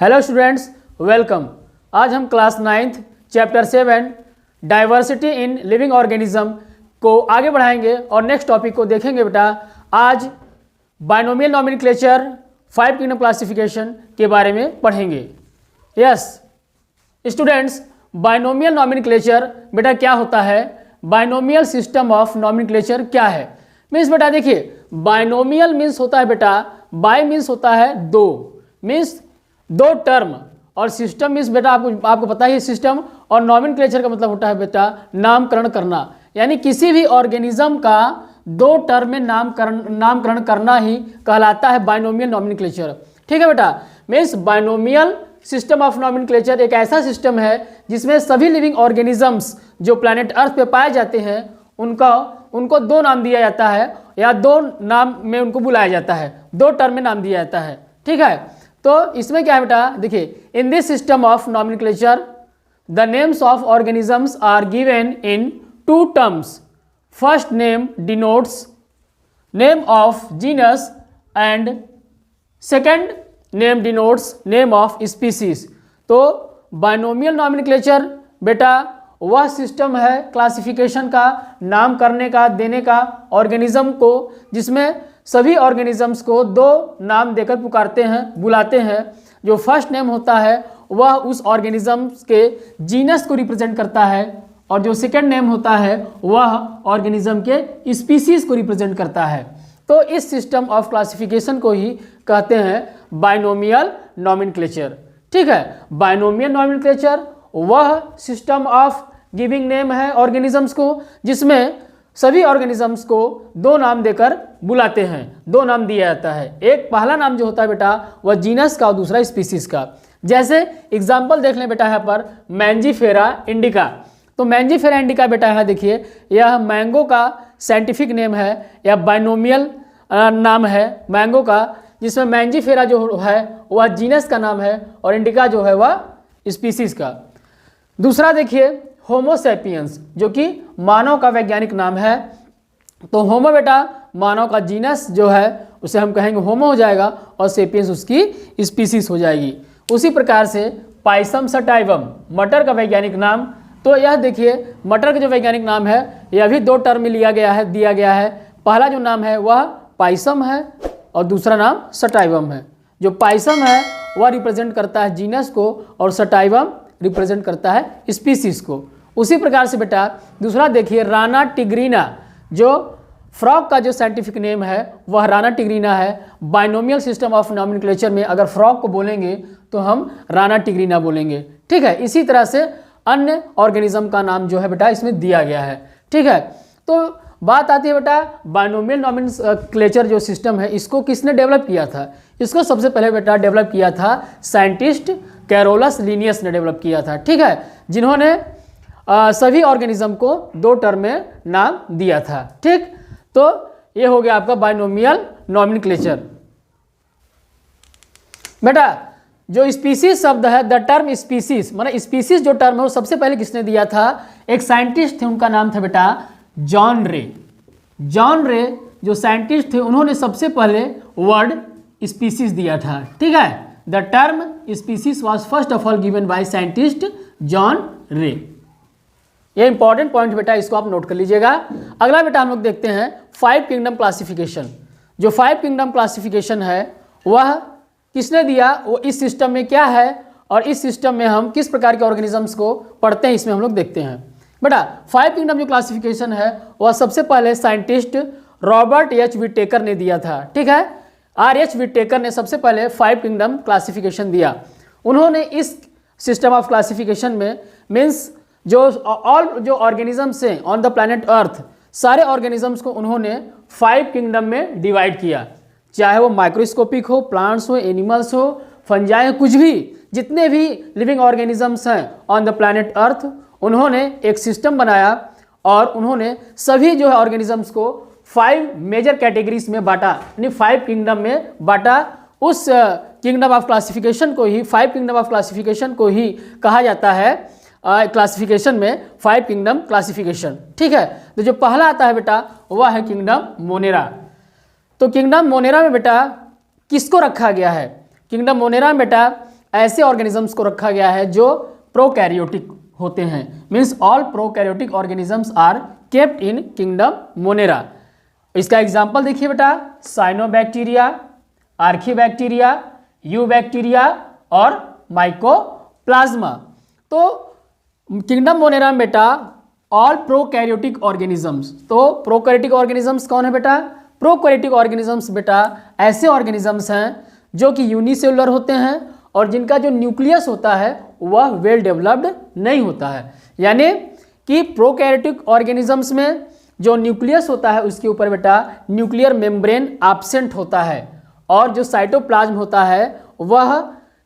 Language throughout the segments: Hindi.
Hello students, welcome. आज हम class 9th chapter 7 diversity in living organism को आगे बढ़ाएंगे और नेक्स्ट टॉपिक को देखेंगे बेटा। आज बाइनोमियल नॉमेनक्लेचर 5 किंगडम क्लासिफिकेशन के बारे में पढ़ेंगे। यस स्टूडेंट्स, बाइनोमियल नॉमेनक्लेचर बेटा क्या होता है? बाइनोमियल सिस्टम ऑफ नॉमेनक्लेचर क्या है? मीन्स बेटा देखिए, बाइनोमियल मीन्स होता है बेटा, बाय मीन्स होता है दो, मीन्स दो टर्म, और सिस्टम मीन्स बेटा आपको पता ही है सिस्टम, और नॉमेनक्लेचर का मतलब होता है बेटा नामकरण करना, यानी किसी भी ऑर्गेनिज्म का दो टर्म में नामकरण करना ही कहलाता है बाइनोमियल नॉमेनक्लेचर। ठीक है बेटा, means binomial system of nomenclature एक ऐसा सिस्टम है जिसमें सभी लिविंग ऑर्गेनिजम्स जो प्लैनेट अर्थ पे पाए जाते हैं उनको दो नाम दिया जाता है, या दो नाम में उनको बुलाया जाता है, दो टर्म में नाम दिया जाता है। ठीक है, तो इसमें क्या है बेटा, देखिए, in this system of nomenclature the names of organisms are given in two terms. First name denotes name of genus and second name denotes name of species. तो बाइनोमियल नॉमेनक्लेचर बेटा वह सिस्टम है क्लासिफिकेशन का, नाम करने का, देने का ऑर्गेनिज्म को, जिसमें सभी ऑर्गेनिजम्स को दो नाम देकर पुकारते हैं, बुलाते हैं। जो फर्स्ट नेम होता है वह उस ऑर्गेनिजम्स के जीनस को रिप्रेजेंट करता है, और जो सेकेंड नेम होता है वह ऑर्गेनिज्म के स्पीसीज को रिप्रेजेंट करता है। तो इस सिस्टम ऑफ क्लासिफिकेशन को ही कहते हैं बाइनोमियल नॉमेनक्लेचर। ठीक है, बाइनोमियल नॉमेनक्लेचर वह सिस्टम ऑफ गिविंग नेम है ऑर्गेनिजम्स को, जिसमें सभी ऑर्गेनिजम्स को दो नाम देकर बुलाते हैं, दो नाम दिया जाता है। एक पहला नाम जो होता है बेटा वह जीनस का और दूसरा स्पीसीज का। जैसे एग्जांपल देख लें बेटा यहाँ पर मैंजीफेरा इंडिका। तो मैंजीफेरा इंडिका बेटा यहाँ देखिए, यह मैंगो का साइंटिफिक नेम है, या बाइनोमियल नाम है मैंगो का, जिसमें मैंजीफेरा जो है वह जीनस का नाम है और इंडिका जो है वह स्पीसीज का। दूसरा देखिए होमो सैपियंस, जो कि मानव का वैज्ञानिक नाम है। तो होमो बेटा मानव का जीनस जो है उसे हम कहेंगे होमो हो जाएगा, और सेपियंस उसकी स्पीसीज हो जाएगी। उसी प्रकार से पाइसम सटाइवम मटर का वैज्ञानिक नाम। तो यह देखिए मटर का जो वैज्ञानिक नाम है यह भी दो टर्म में दिया गया है। पहला जो नाम है वह पाइसम है और दूसरा नाम सटाइवम है। जो पाइसम है वह रिप्रेजेंट करता है जीनस को, और सटाइवम रिप्रेजेंट करता है स्पीसीज को। उसी प्रकार से बेटा दूसरा देखिए राना टिग्रीना, जो फ्रॉग का जो साइंटिफिक नेम है वह राना टिग्रीना है। बाइनोमियल सिस्टम ऑफ नॉमेनक्लेचर में अगर फ्रॉग को बोलेंगे तो हम राना टिग्रीना बोलेंगे। ठीक है, इसी तरह से अन्य ऑर्गेनिज्म का नाम जो है बेटा इसमें दिया गया है। ठीक है, तो बात आती है बेटा बाइनोमियल नॉमेनक्लेचर जो सिस्टम है इसको किसने डेवलप किया था? इसको सबसे पहले बेटा डेवलप किया था साइंटिस्ट कैरोलस लिनियस ने डेवलप किया था। ठीक है, जिन्होंने सभी ऑर्गेनिज्म को दो टर्म में नाम दिया था। ठीक, तो ये हो गया आपका बाइनोमियल नॉमेनक्लेचर। बेटा जो स्पीसीज शब्द है, द टर्म स्पीसीज, माना स्पीसीज जो टर्म है वो सबसे पहले किसने दिया था? एक साइंटिस्ट थे, उनका नाम था बेटा जॉन रे। जॉन रे जो साइंटिस्ट थे उन्होंने सबसे पहले वर्ड स्पीसीज दिया था। ठीक है, the term species was first of all given by scientist John रे। ये इंपॉर्टेंट पॉइंट बेटा, इसको आप नोट कर लीजिएगा। अगला बेटा हम लोग देखते हैं 5 किंगडम क्लासिफिकेशन। जो 5 किंगडम क्लासिफिकेशन है वह किसने दिया, वो इस सिस्टम में क्या है, और इस सिस्टम में हम किस प्रकार के ऑर्गेनिजम्स को पढ़ते हैं इसमें हम लोग देखते हैं। बेटा 5 किंगडम जो क्लासिफिकेशन है वह सबसे पहले साइंटिस्ट रॉबर्ट एच विटेकर ने दिया था। ठीक है, R.H. विटेकर ने सबसे पहले 5 किंगडम क्लासिफिकेशन दिया। उन्होंने इस सिस्टम ऑफ क्लासिफिकेशन में मीन्स जो ऑर्गेनिजम्स हैं ऑन द प्लैनेट अर्थ, सारे ऑर्गेनिजम्स को उन्होंने 5 किंगडम में डिवाइड किया, चाहे वो माइक्रोस्कोपिक हो, प्लांट्स हो, एनिमल्स हो, फंजाई हो, कुछ भी, जितने भी लिविंग ऑर्गेनिजम्स हैं ऑन द प्लैनेट अर्थ, उन्होंने एक सिस्टम बनाया और उन्होंने सभी जो है ऑर्गेनिजम्स को 5 मेजर कैटेगरीज में बांटा, यानी 5 किंगडम में बांटा। उस किंगडम ऑफ क्लासिफिकेशन को ही 5 किंगडम ऑफ क्लासिफिकेशन को ही कहा जाता है क्लासिफिकेशन में 5 किंगडम क्लासिफिकेशन। ठीक है, तो जो पहला आता है बेटा वह है किंगडम मोनेरा। तो किंगडम मोनेरा में बेटा किसको रखा गया है? किंगडम मोनेरा में बेटा ऐसे ऑर्गेनिजम्स को रखा गया है जो प्रोकैरियोटिक होते हैं। Means all prokaryotic organisms are kept in kingdom Monera. इसका एग्जाम्पल देखिए बेटा, साइनोबैक्टीरिया, आर्कीबैक्टीरिया, यूबैक्टीरिया और माइकोप्लाज्मा। तो किंगडम मोनेरा में बेटा ऑल प्रोकैरियोटिक ऑर्गेनिजम्स। तो प्रोकैरियोटिक ऑर्गेनिजम्स कौन है बेटा? प्रोकैरियोटिक ऑर्गेनिजम्स बेटा ऐसे ऑर्गेनिजम्स हैं जो कि यूनिसेलुलर होते हैं और जिनका जो न्यूक्लियस होता है वह वेल डेवलप्ड नहीं होता है। यानी कि प्रोकैरियोटिक ऑर्गेनिजम्स में जो न्यूक्लियस होता है उसके ऊपर बेटा न्यूक्लियर मेम्ब्रेन एब्सेंट होता है और जो साइटोप्लाज्म होता है वह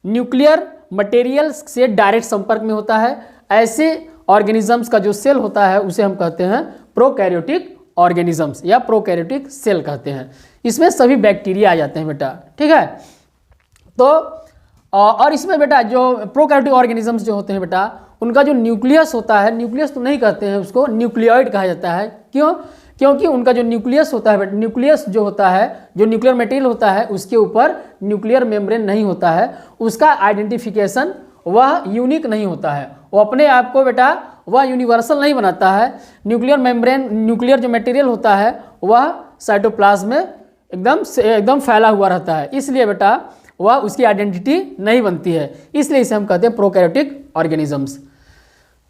न्यूक्लियर मटेरियल से डायरेक्ट संपर्क में होता है। ऐसे ऑर्गेनिजम्स का जो सेल होता है उसे हम कहते हैं प्रोकैरियोटिक ऑर्गेनिजम्स या प्रोकैरियोटिक सेल कहते हैं। इसमें सभी बैक्टीरिया आ जाते हैं बेटा, ठीक है। तो और इसमें बेटा जो प्रोकैरियोटिक ऑर्गेनिजम्स जो होते हैं बेटा उनका जो न्यूक्लियस होता है, न्यूक्लियस तो नहीं कहते हैं उसको, न्यूक्लियोइड कहा जाता है। क्यों? क्योंकि उनका जो न्यूक्लियस होता है बेटा, न्यूक्लियस जो होता है, जो न्यूक्लियर मटेरियल होता है उसके ऊपर न्यूक्लियर मेम्ब्रेन नहीं होता है, उसका आइडेंटिफिकेशन वह यूनिक नहीं होता है, वो अपने आप को बेटा वह यूनिवर्सल नहीं बनाता है। न्यूक्लियर मेम्ब्रेन, न्यूक्लियर जो मटेरियल होता है वह साइटोप्लाज्म में एकदम फैला हुआ रहता है, इसलिए बेटा वह उसकी आइडेंटिटी नहीं बनती है, इसलिए इसे हम कहते हैं प्रोकैरियोटिक ऑर्गेनिजम्स।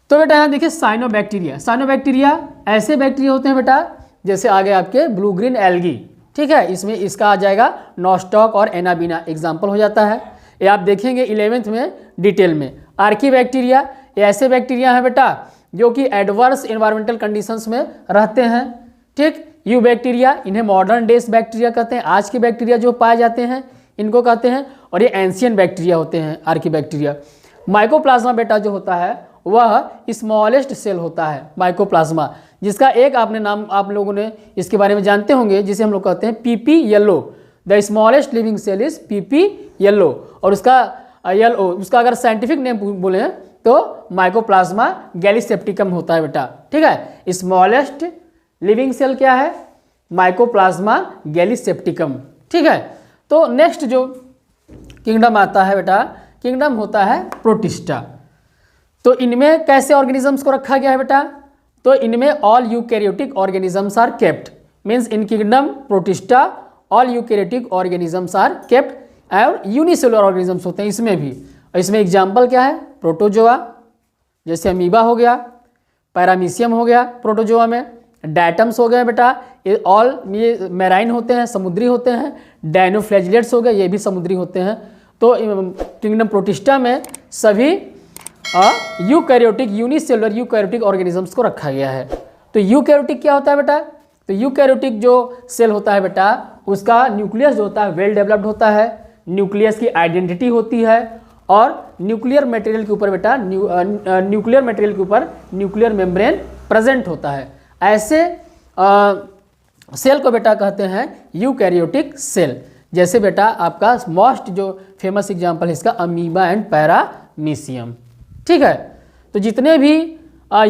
तो बेटा यहाँ देखिए साइनोबैक्टीरिया। साइनोबैक्टीरिया ऐसे बैक्टीरिया होते हैं बेटा जैसे आगे आपके ब्लू ग्रीन एल्गी, ठीक है। इसमें इसका आ जाएगा नॉस्टॉक और एनाबीना एग्जाम्पल हो जाता है, ये आप देखेंगे 11th में डिटेल में। आर्कीबैक्टीरिया, ये ऐसे बैक्टीरिया हैं बेटा जो कि एडवर्स एनवायरमेंटल कंडीशंस में रहते हैं, ठीक। यूबैक्टीरिया, इन्हें मॉडर्न डेज बैक्टीरिया कहते हैं, आज के बैक्टीरिया जो पाए जाते हैं इनको कहते हैं, और ये एंशियन बैक्टीरिया होते हैं आर्कीबैक्टीरिया। माइकोप्लाज्मा बेटा जो होता है वह स्मॉलेस्ट सेल होता है माइकोप्लाज्मा, जिसका एक आपने नाम आप लोगों ने इसके बारे में जानते होंगे जिसे हम लोग कहते हैं P P L O. The smallest living cell is P P L O, और उसका उसका अगर साइंटिफिक नेम बोले तो माइकोप्लाज्मा गैलीसेप्टिकम होता है बेटा, ठीक है। स्मॉलेस्ट लिविंग सेल क्या है? माइकोप्लाज्मा गैलीसेप्टिकम, ठीक है। तो नेक्स्ट जो किंगडम आता है बेटा, किंगडम होता है प्रोटिस्टा। तो इनमें कैसे ऑर्गेनिजम्स को रखा गया है बेटा? तो इनमें all eukaryotic organisms are kept. Means in kingdom Protista all eukaryotic organisms are kept और यूनिसेलुलर ऑर्गेनिजम्स होते हैं इसमें भी। इसमें एग्जाम्पल क्या है? प्रोटोजोआ, जैसे अमीबा हो गया, पैरामीशियम हो गया प्रोटोजोआ में, डायटम्स हो गए बेटा, ये ऑल ये मैराइन होते हैं, समुद्री होते हैं। डायनोफ्लैजिलेट्स हो गए, ये भी समुद्री होते हैं। तो किंगडम प्रोटिस्टा में सभी यूकैरियोटिक यूनिसेलुलर यूकैरियोटिक ऑर्गेनिजम्स को रखा गया है। तो यूकैरियोटिक क्या होता है बेटा? तो यूकैरियोटिक जो सेल होता है बेटा उसका न्यूक्लियस जो होता है वेल डेवलप्ड होता है, न्यूक्लियस की आइडेंटिटी होती है और न्यूक्लियर मटेरियल के ऊपर बेटा न्यूक्लियर मटेरियल के ऊपर न्यूक्लियर मेम्ब्रेन प्रेजेंट होता है। ऐसे सेल को बेटा कहते हैं यूकैरियोटिक सेल। जैसे बेटा आपका मोस्ट जो फेमस एग्जांपल है इसका अमीबा एंड पैरामीशियम, ठीक है। तो जितने भी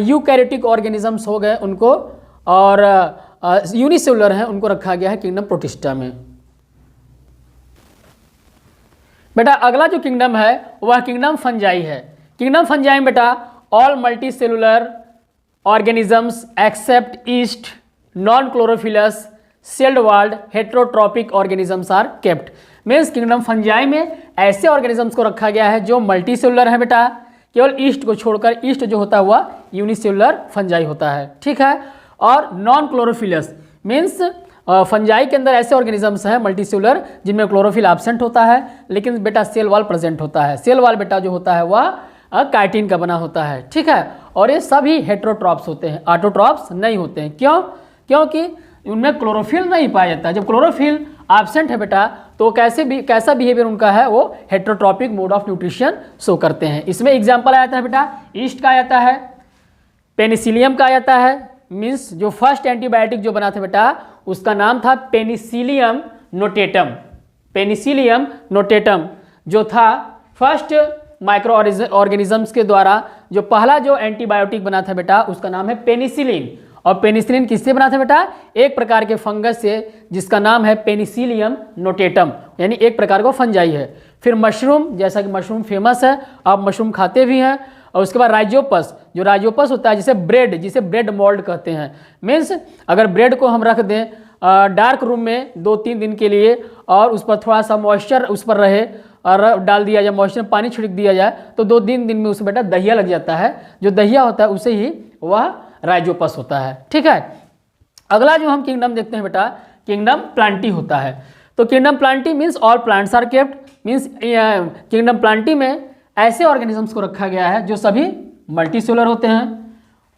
यूकैरियोटिक ऑर्गेनिजम्स हो गए उनको और यूनिसेलुलर हैं उनको रखा गया है किंगडम प्रोटिस्टा में। बेटा अगला जो किंगडम है वह किंगडम फंजाई है। किंगडम फंजाई में बेटा all multicellular organisms except yeast non chlorophyllous celled walled heterotrophic organisms are kept. Means kingdom Fungi में ऐसे ऑर्गेनिजम्स को रखा गया है जो मल्टी सेलुलर है बेटा, केवल ईस्ट को छोड़कर, ईस्ट जो होता है वह यूनिसेलुलर फंजाई होता है, ठीक है। और नॉन क्लोरोफिलस मीन्स फंजाई के अंदर ऐसे ऑर्गेनिजम्स हैं मल्टीसेलुलर जिनमें क्लोरोफिल एब्सेंट होता है लेकिन बेटा सेल वॉल प्रेजेंट होता है। सेल वॉल बेटा जो होता है वह काइटिन का बना होता है, ठीक है। और ये सभी हेट्रोट्रॉप्स होते हैं, ऑटोट्रॉप्स नहीं होते हैं। क्यों? क्योंकि उनमें क्लोरोफिल नहीं पाया जाता है। जब क्लोरोफिल एब्सेंट है बेटा तो कैसा बिहेवियर उनका है, वो heterotrophic mode of nutrition show करते हैं। इसमें एग्जाम्पल आ जाता है बेटा ईस्ट का आ जाता है, पेनिसिलियम का आ जाता है। मीन्स जो फर्स्ट एंटीबायोटिक जो बना था बेटा उसका नाम था पेनिसिलियम नोटेटम। पेनिसिलियम नोटेटम जो था फर्स्ट माइक्रो ऑर्गेनिजम्स के द्वारा जो पहला जो एंटीबायोटिक बना था बेटा उसका नाम है पेनिसिलिन। और पेनिसिलिन किससे बना था बेटा? एक प्रकार के फंगस से जिसका नाम है पेनिसिलियम नोटेटम, यानी एक प्रकार का फंजाई है। फिर मशरूम, जैसा कि मशरूम फेमस है, आप मशरूम खाते भी हैं। और उसके बाद राइजोपस, जो राइजोपस होता है जिसे ब्रेड मोल्ड कहते हैं। मीन्स अगर ब्रेड को हम रख दें डार्क रूम में 2-3 दिन के लिए और उस पर थोड़ा सा मॉइस्चर उस पर रहे और डाल दिया जाए, मॉइस्चर पानी छिड़क दिया जाए, तो 2-3 दिन में उसमें बेटा दहिया लग जाता है। जो दहिया होता है उसे ही वह राइजोपस होता है। ठीक है, अगला जो हम किंगडम देखते हैं बेटा, किंगडम प्लांटी होता है। तो kingdom Plantae means all plants are kept, means kingdom Plantae में ऐसे ऑर्गेनिजम्स को रखा गया है जो सभी मल्टीसेलुलर होते हैं,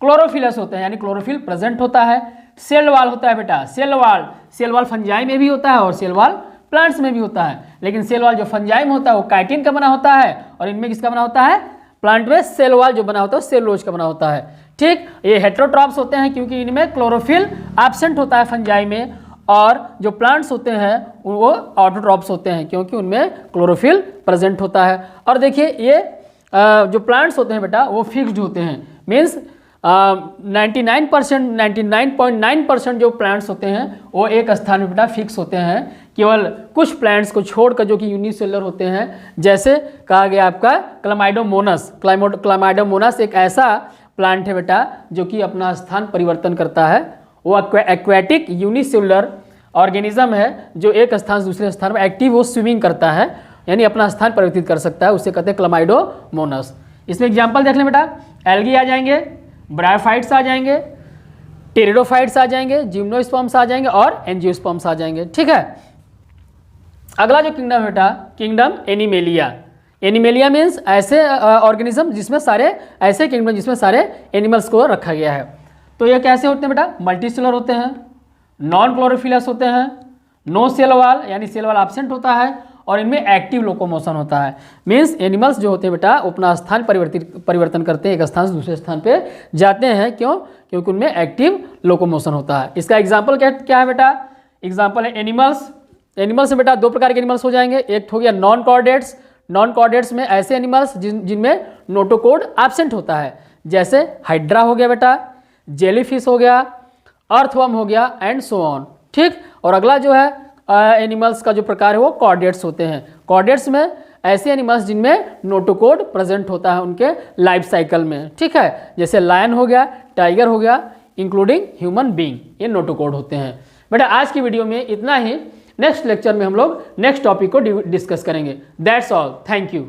क्लोरोफिलस होते हैं, यानी क्लोरोफिल प्रेजेंट होता है, सेल वाल होता है बेटा, सेल वाल फंजाई में भी होता है और सेल वाल प्लांट्स में भी होता है। लेकिन सेल वाल जो फंजाई में होता है वो काइटिन का बना होता है और इनमें किसका बना होता है? प्लांट में सेल वाल जो बना होता है सेलुलोज का बना होता है। ठीक, ये हेटेरोट्रॉप्स होते हैं क्योंकि इनमें क्लोरोफिल एब्सेंट होता है फंजाई में, और जो प्लांट्स होते हैं वो ऑटोट्रॉप्स होते हैं क्योंकि उनमें क्लोरोफिल प्रेजेंट होता है। और देखिए ये जो प्लांट्स होते हैं बेटा वो फिक्स्ड होते हैं, मीन्स 99.9% जो प्लांट्स होते हैं वो एक स्थान में बेटा फिक्स होते हैं। केवल कुछ प्लांट्स को छोड़कर जो कि यूनिसेलुलर होते हैं, जैसे कहा गया आपका क्लामाइडोमोनास। क्लामाइडोमोनास एक ऐसा प्लांट है बेटा जो कि अपना स्थान परिवर्तन करता है। वो एक्वेटिक यूनिसेलुलर ऑर्गेनिज्म है जो एक स्थान से दूसरे स्थान पर एक्टिव वो स्विमिंग करता है, यानी अपना स्थान परिवर्तित कर सकता है, उसे कहते हैं क्लामाइडोमोनास। इसमें एग्जाम्पल देख लें बेटा, एल्गी आ जाएंगे, ब्रायोफाइट्स आ जाएंगे, टेरिडोफाइट्स आ जाएंगे, जिम्नोस्पर्म्स आ जाएंगे और एंजियोस्पर्म्स आ जाएंगे। ठीक है, अगला जो किंगडम है बेटा, किंगडम एनिमेलिया। एनिमेलिया मीन्स ऐसे ऑर्गेनिज्म जिसमें सारे ऐसे किंगडम जिसमें सारे एनिमल्स को रखा गया है। तो ये कैसे होते हैं बेटा? मल्टीसेलुलर होते हैं, नॉन क्लोरोफिलस होते हैं, नो सेल वाल यानी सेल वाल एब्सेंट होता है और इनमें एक्टिव लोकोमोशन होता है। मीन्स एनिमल्स जो होते हैं बेटा अपना स्थान परिवर्तन करते हैं, एक स्थान से दूसरे स्थान पे जाते हैं। क्यों? क्योंकि उनमें एक्टिव लोकोमोशन होता है। इसका एग्जाम्पल क्या है बेटा? एग्जाम्पल है एनिमल्स। एनिमल्स में बेटा 2 प्रकार के एनिमल्स हो जाएंगे, एक हो गया नॉन कॉर्डेट्स। नॉन कॉर्डेट्स में ऐसे एनिमल्स जिनमें नोटोकोड एब्सेंट होता है, जैसे हाइड्रा हो गया बेटा, जेलीफिश हो गया, अर्थवर्म हो गया एंड सो ऑन। ठीक, और अगला जो है एनिमल्स का जो प्रकार है वो कॉर्डेट्स होते हैं। कॉर्डेट्स में ऐसे एनिमल्स जिनमें नोटोकोड प्रेजेंट होता है उनके लाइफ साइकिल में। ठीक है, जैसे लायन हो गया, टाइगर हो गया, इंक्लूडिंग ह्यूमन बीइंग, ये नोटोकोड होते हैं। बेटा आज की वीडियो में इतना ही। नेक्स्ट लेक्चर में हम लोग नेक्स्ट टॉपिक को डिस्कस करेंगे। That's all, thank you.